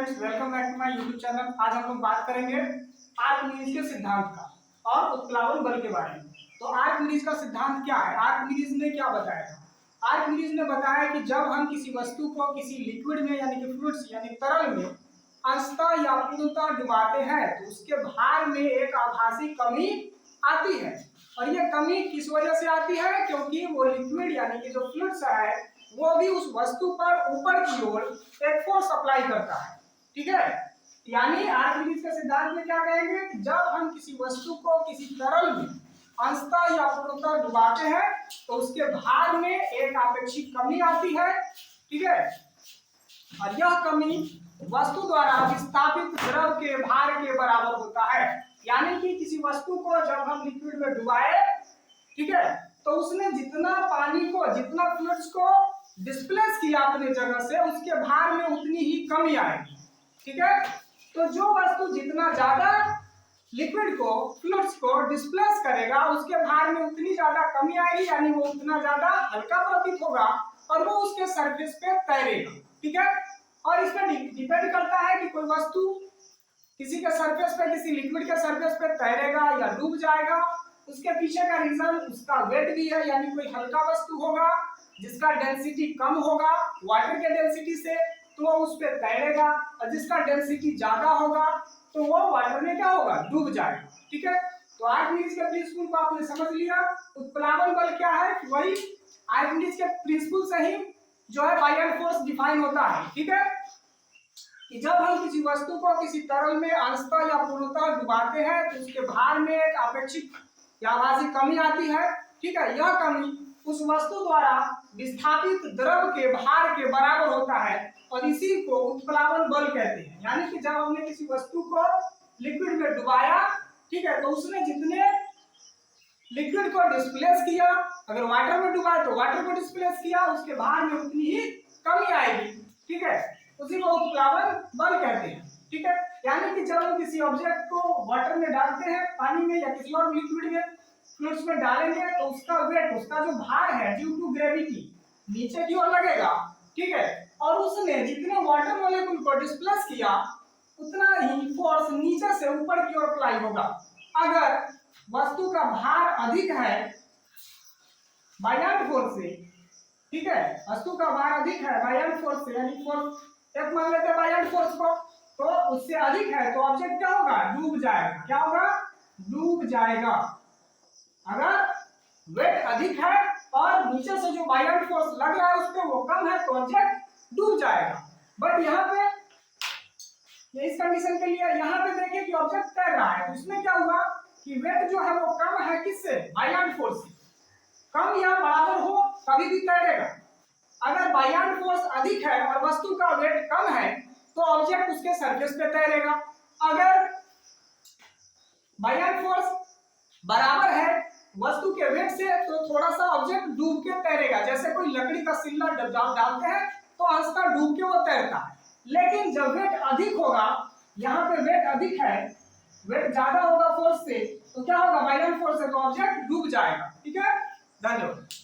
Friends, welcome back to my YouTube channel. आज हम लोग बात करेंगे आर्किमिडीज के सिद्धांत का और उत्प्लावन बल के बारे में। तो आर्किमिडीज का सिद्धांत क्या है? आर्किमिडीज ने क्या बताया था? आर्किमिडीज ने बताया कि जब हम किसी वस्तु को किसी लिक्विड में यानी कि फ्लूइड्स यानी तरल में अंशतः या पूर्णतः डुबाते हैं तो उसके भार में एक आभासी कमी आती है। और ये कमी किस वजह से आती है? क्योंकि वो लिक्विड यानी कि जो फ्लूइड्स है वो भी उस वस्तु पर ऊपर की ओर एक फोर्स अप्लाई करता है। ठीक है, यानी आर्किमिडीज के सिद्धांत में क्या कहेंगे कि जब हम किसी वस्तु को किसी तरल में अंशतः या पूर्णतः डुबाते हैं तो उसके भार में एक आपेक्षिक कमी आती है। ठीक है, और यह कमी वस्तु द्वारा विस्थापित द्रव के भार के बराबर होता है। यानी कि किसी वस्तु को जब हम लिक्विड में डुबाए, ठीक है, तो उसने जितना पानी को जितना फ्लूइड्स को डिस्प्लेस किया अपने जगह से उसके भार में उतनी ही कमी आएगी। ठीक है, तो जो वस्तु जितना ज्यादा लिक्विड को फ्लूइड्स को डिस्प्लेस करेगा उसके भार में उतनी ज्यादा कमी आएगी, यानी वो उतना ज्यादा हल्का प्रतीत होगा और वो उसके सरफेस पे तैरेगा। ठीक है, और इस पर डिपेंड करता है कि कोई वस्तु किसी के सरफेस पे किसी लिक्विड के सरफेस पे तैरेगा या डूब जाएगा। उसके पीछे का रीजन उसका वेट भी है, यानी कोई हल्का वस्तु होगा जिसका डेंसिटी कम होगा वाटर के डेंसिटी से तो वो उस पे तैरेगा, और जिसका डेंसिटी ज्यादा होगा तो वो वाटर में क्या होगा, डूब जाएगा। ठीक है, तो आर्किमिडीज के प्रिंसिपल को आपने समझ लिया। उत्प्लावन बल क्या है? वही आर्किमिडीज के प्रिंसिपल से ही जो है बाय एंड फोर्स डिफाइन होता है। ठीक है, कि जब हम किसी वस्तु को किसी तरल में अंशतः या पूर्णतः डुबाते हैं तो उसके भार में एक आपेक्षिक या आभासी कमी आती है। ठीक है, यह कमी उस वस्तु द्वारा विस्थापित द्रव के भार के बराबर होता है और इसी को उत्प्लावन बल कहते हैं। यानी कि जब हमने किसी वस्तु को लिक्विड में डुबाया, ठीक है, तो उसने जितने लिक्विड को डिस्प्लेस किया, अगर वाटर में डुबाया तो वाटर को डिस्प्लेस किया, उसके भार में उतनी ही कमी आएगी। ठीक है, उसी को उत्प्लावन बल कहते हैं। ठीक है, यानी कि जब हम किसी ऑब्जेक्ट को वाटर में डालते हैं, पानी में या किसी और लिक्विड में फ्लूइड्स में डालेंगे तो उसका वेट, उसका जो भार है ड्यू टू ग्रेविटी नीचे की ओर लगेगा। ठीक है, और उसने जितने वाटर मॉलिक्यूल को डिस्प्लेस किया उतना ही फोर्स नीचे से ऊपर की ओर अप्लाई होगा। अगर वस्तु का भार अधिक है बायएंड फोर्स से, ठीक है, वस्तु का भार अधिक है बायएंड फोर्स से, यानी फोर्स एक मान लेते हैं बायएंड फोर्स को, तो उससे अधिक है तो ऑब्जेक्ट क्या होगा, डूब जाएगा। क्या होगा, डूब जाएगा। अगर वेट अधिक है और नीचे से जो बायएंड फोर्स लग रहा है उस पे वो कम है तो ऑब्जेक्ट डूब जाएगा। बट यहाँ पे इस कंडीशन के लिए यहाँ पे देखिए कि ऑब्जेक्ट तैर रहा है, तो इसमें क्या हुआ कि वेट जो है वो कम है, किससे, बायएंड फोर्स से। कम या बराबर हो तभी भी तैरेगा। अगर बायएंड फोर्स अधिक है और वस्तु का वेट कम है तो ऑब्जेक्ट उसके सरफेस पे तैरेगा। अगर बायएंड फोर्स बराबर है वस्तु के वेट से तो थोड़ा सा ऑब्जेक्ट डूब के तैरेगा। जैसे कोई लकड़ी का सिल्ला डालते हैं तो अंशतः डूब के वो तैरता है। लेकिन जब वेट अधिक होगा, यहाँ पे वेट अधिक है, वेट ज्यादा होगा फोर्स से, तो क्या होगा, बायएंड फोर्स से तो ऑब्जेक्ट डूब जाएगा। ठीक है, धन्यवाद।